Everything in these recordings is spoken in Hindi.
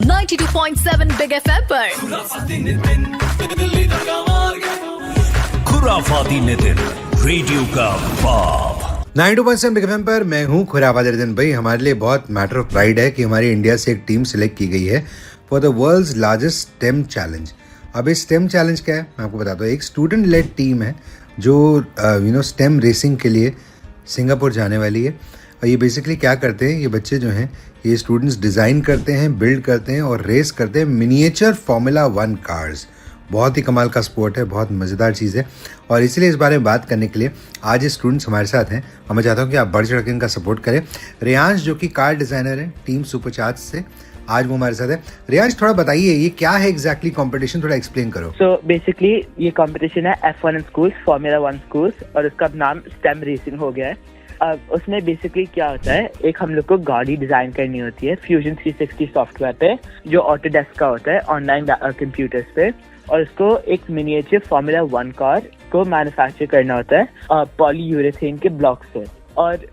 92.7 बिग एफएम पर खुराफाती नितिन, रेडियो का बाप। 92.7 बिग एफएम पर मैं हूँ खुराफाती नितिन। भाई, हमारे लिए बहुत मैटर ऑफ प्राइड है कि हमारी इंडिया से एक टीम सिलेक्ट की गई है for the world's largest STEM challenge. अब इस स्टेम चैलेंज क्या है मैं आपको बताता हूँ। एक स्टूडेंट लेड टीम है जो स्टेम रेसिंग के लिए सिंगापुर जाने वाली है। और ये बेसिकली क्या करते हैं, ये बच्चे जो हैं ये स्टूडेंट्स डिज़ाइन करते हैं, बिल्ड करते हैं और रेस करते हैं मिनिएचर फार्मूला 1 कार्स। बहुत ही कमाल का स्पोर्ट है, बहुत मज़ेदार चीज़ है। और इसीलिए इस बारे में बात करने के लिए आज ये स्टूडेंट्स हमारे साथ हैं और मैं चाहता हूँ कि आप बढ़ चढ़ के इनका सपोर्ट करें। रियांश जो कि कार डिज़ाइनर है टीम सुपरचार्ज से, आज वो हमारे साथ है। रियांश, थोड़ा बताइए ये क्या है एग्जैक्टली कॉम्पिटिशन, थोड़ा एक्सप्लेन करो। सो बेसिकली ये कॉम्पिटिशन है F1 स्कूल्स, फार्मूला 1 स्कूल्स, और उसका नाम स्टेम रेसिंग हो गया है। अब उसमें बेसिकली क्या होता है, एक हम लोग को गाड़ी डिजाइन करनी होती है फ्यूजन 360 सॉफ्टवेयर पे, जो ऑटोडेस्क का होता है ऑनलाइन कंप्यूटर्स पे, और उसको एक मिनिएचर फार्मूला 1 कार को मैन्युफैक्चर करना होता है पॉलीयूरेथेन के ब्लॉक से, और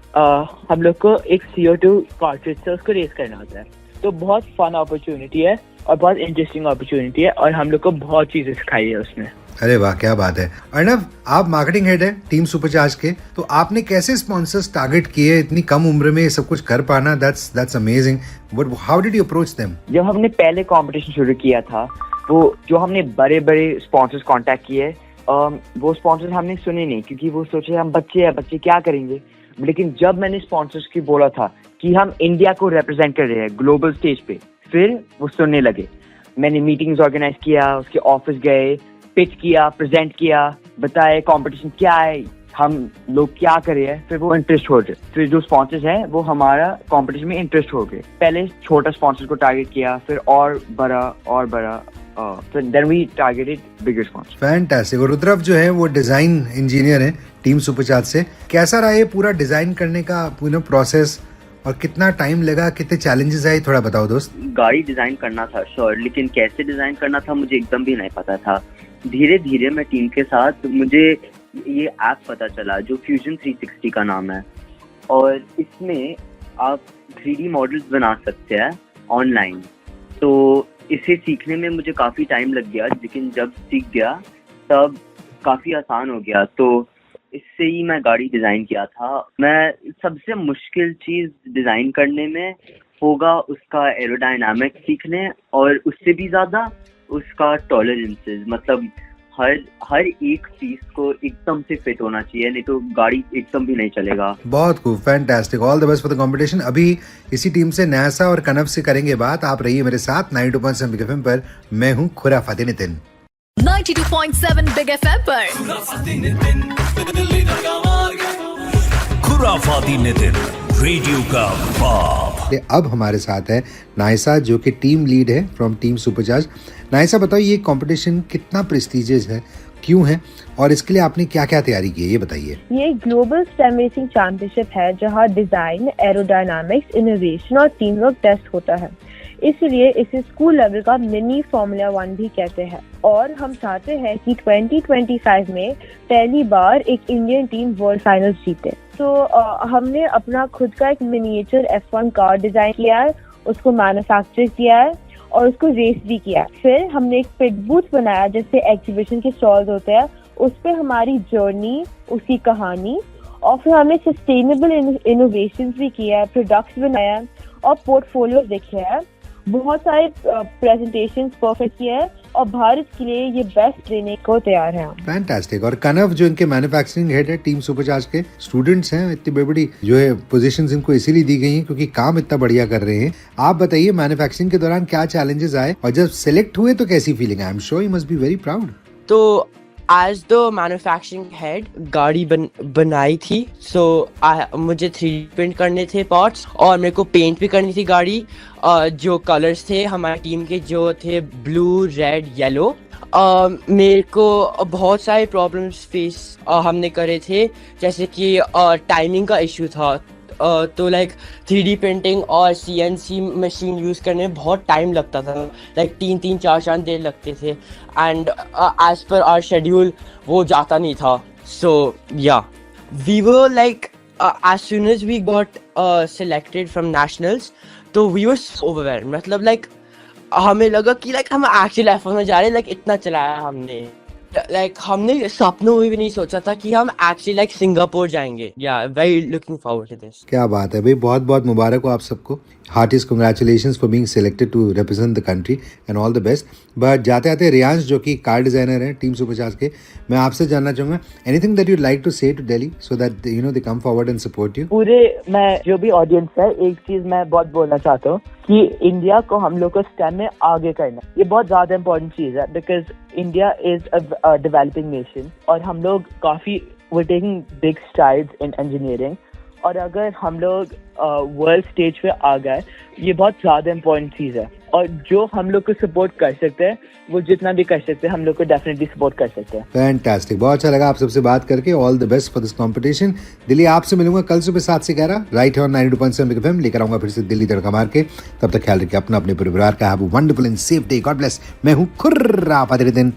हम लोग को एक CO2 कार्ट्रिज से उसको रेस करना होता है। तो बहुत फन अपॉर्चुनिटी है और बहुत इंटरेस्टिंग अपॉर्चुनिटी है, और हम लोग को बहुत चीजें सिखाई है उसमें। अरे वाह, क्या बात है। अर्नव, आप मार्केटिंग हेड है टीम सुपरचार्ज के, तो आपने कैसे स्पॉन्सर्स टारगेट किए इतनी कम उम्र में ये सब कुछ कर पाना? That's amazing. But how did you approach them? जब हमने पहले कंपटीशन शुरू किया था, वो जो हमने बड़े बड़े स्पॉन्सर्स कांटेक्ट किए, वो स्पॉन्सर्स हमने सुने नहीं, क्योंकि वो सोचे हम बच्चे क्या करेंगे। लेकिन जब मैंने स्पॉन्सर्स की बोला था कि हम इंडिया को रिप्रेजेंट कर रहे हैं ग्लोबल स्टेज पे, फिर वो सुनने लगे। मैंने मीटिंग्स ऑर्गेनाइज किया, उसके ऑफिस गए, पिच किया, प्रेजेंट किया, बताए कंपटीशन क्या है, हम लोग क्या करे हैं, फिर वो इंटरेस्ट हो गए। फिर जो स्पॉन्सर्स हैं वो हमारा कंपटीशन में इंटरेस्ट हो गए। पहले छोटा स्पॉन्सर को टारगेट किया, फिर और बड़ा, फिर then we targeted bigger sponsor. Fantastic. और रुद्रव जो है वो डिजाइन इंजीनियर है टीम सुपरचार्ज से। कैसा रहा ये पूरा डिजाइन करने का पूरा प्रोसेस और कितना टाइम लगा, कितने चैलेंजेस आए, थोड़ा बताओ दोस्त। गाड़ी डिजाइन करना था श्योर, लेकिन कैसे डिजाइन करना था मुझे एकदम भी नहीं पता था। धीरे धीरे मैं टीम के साथ, मुझे ये ऐप पता चला जो फ्यूजन 360 का नाम है, और इसमें आप 3D मॉडल्स बना सकते हैं ऑनलाइन। तो इसे सीखने में मुझे काफ़ी टाइम लग गया, लेकिन जब सीख गया तब काफ़ी आसान हो गया। तो इससे ही मैं गाड़ी डिज़ाइन किया था। मैं सबसे मुश्किल चीज़ डिज़ाइन करने में होगा उसका एरोडायनामिक सीखने, और उससे भी ज़्यादा उसका टॉलरेंसेस, मतलब हर एक पीस को एकदम से फिट होना चाहिए, नहीं तो गाड़ी एकदम भी नहीं चलेगा। बहुत खूब, fantastic. All the best for the competition. अभी इसी टीम से न्यासा और कनव से करेंगे बात। आप रहिए मेरे साथ 92.7 बिग एफएम पर। मैं हूँ खुराफाती नितिन। 92.7 बिग एफएम पर खुराफाती नितिन, रेडियो का बाप। अब हमारे साथ है नायसा जो कि टीम लीड है फ्रॉम टीम सुपरचार्ज। नायसा, बताओ ये कंपटीशन कितना प्रेस्टिजियस है, क्यों है, और इसके लिए आपने क्या क्या तैयारी की है, ये बताइए। ये ग्लोबल स्टेम रेसिंग चैंपियनशिप है जहां डिजाइन, एरोडायनामिक्स, इनोवेशन और टीम वर्क टेस्ट होता है। इसलिए इसे स्कूल लेवल का मिनी फार्मूला 1 भी कहते हैं। और हम चाहते हैं कि 2025 में पहली बार एक इंडियन टीम वर्ल्ड फाइनल्स जीते। तो हमने अपना खुद का एक मिनिएचर F1 कार डिजाइन किया है, उसको मैन्युफैक्चर किया है और उसको रेस भी किया है। फिर हमने एक पिट बूथ बनाया, जैसे एग्जीबिशन के स्टॉल्स होते हैं, उस पे हमारी जर्नी, उसकी कहानी, और फिर हमने सस्टेनेबल इनोवेशंस भी किया है, प्रोडक्ट्स बनाया और पोर्टफोलियो देखे हैं, बहुत सारे प्रेजेंटेशंस परफेक्ट किए हैं, और भारत के लिए ये बेस्ट देने को तैयार है। फैंटास्टिक। और कनव जो इनके मैन्युफैक्चरिंग हेड है टीम सुपरचार्ज के, स्टूडेंट्स हैं, इतनी बड़ी जो है पोजीशंस इनको इसीलिए दी गई हैं क्योंकि काम इतना बढ़िया कर रहे हैं। आप बताइए मैन्युफैक्चरिंग के दौरान क्या चैलेंजेस आए और जब सिलेक्ट हुए तो कैसी feeling? I am sure you must be very proud. तो एज द मैन्युफैक्चरिंग हेड गाड़ी बनाई थी, सो मुझे 3D प्रिंट करने थे पार्ट्स, और मेरे को पेंट भी करनी थी गाड़ी। जो कलर्स थे हमारी टीम के जो थे ब्लू, रेड, येलो, मेरे को बहुत सारे प्रॉब्लम्स फेस हमने करे थे, जैसे कि टाइमिंग का इशू था। तो लाइक 3D प्रिंटिंग और CNC मशीन यूज़ करने में बहुत टाइम लगता था, लाइक 3-4 दिन लगते थे, and as per our schedule वो जाता नहीं था। So yeah we were like as soon as we got selected from nationals, तो वी वर सो ओवरवेल्म्ड, मतलब लाइक हमें लगा कि लाइक हम एक्चुअली F1 में जा रहे हैं, लाइक इतना चलाया हमने, लाइक हमने सपनों में भी नहीं सोचा था कि हम एक्चुअली लाइक सिंगापुर जाएंगे। Yeah very looking forward to this. क्या बात है भाई, बहुत बहुत मुबारक हो आप सबको। Heartiest congratulations for being selected to represent the country and all the best. But जाते आते रियांश जो कि कार डिजाइनर हैं टीम सुपर चार्ज के, मैं आपसे जानना चाहूँगा anything that you like to say to Delhi so that you know they come forward and support you. पूरे मैं जो भी ऑडियंस है, एक चीज मैं बहुत बोलना चाहता हूँ कि इंडिया को हम लोग को स्टेम में आगे करना, ये बहुत ज्यादा इम्पोर्टेंट चीज है because India is a developing nation और हम लोग काफी we're taking big strides in engineering और अगर हम लोग वर्ल्ड स्टेज पे आ गए, ये बहुत ज्यादा इम्पोर्टेंट चीज है और जो हम लोग को सपोर्ट कर सकते हैं वो जितना भी कर सकते हैं हम लोग को डेफिनेटली सपोर्ट कर सकते हैं। फैंटास्टिक, बहुत अच्छा लगा आप सबसे बात करके। All the best for this competition. Delhi आपसे मिलूंगा कल सुबह 7 से 11 राइट ऑन 92.7 बिग एफएम लेकर आऊंगा फिर से दिल्ली तड़का मार के। तब तक ख्याल रखिए अपना, अपने परिवार का। Have a wonderful and safe day. God bless. मैं हूं खुर्रा दिन।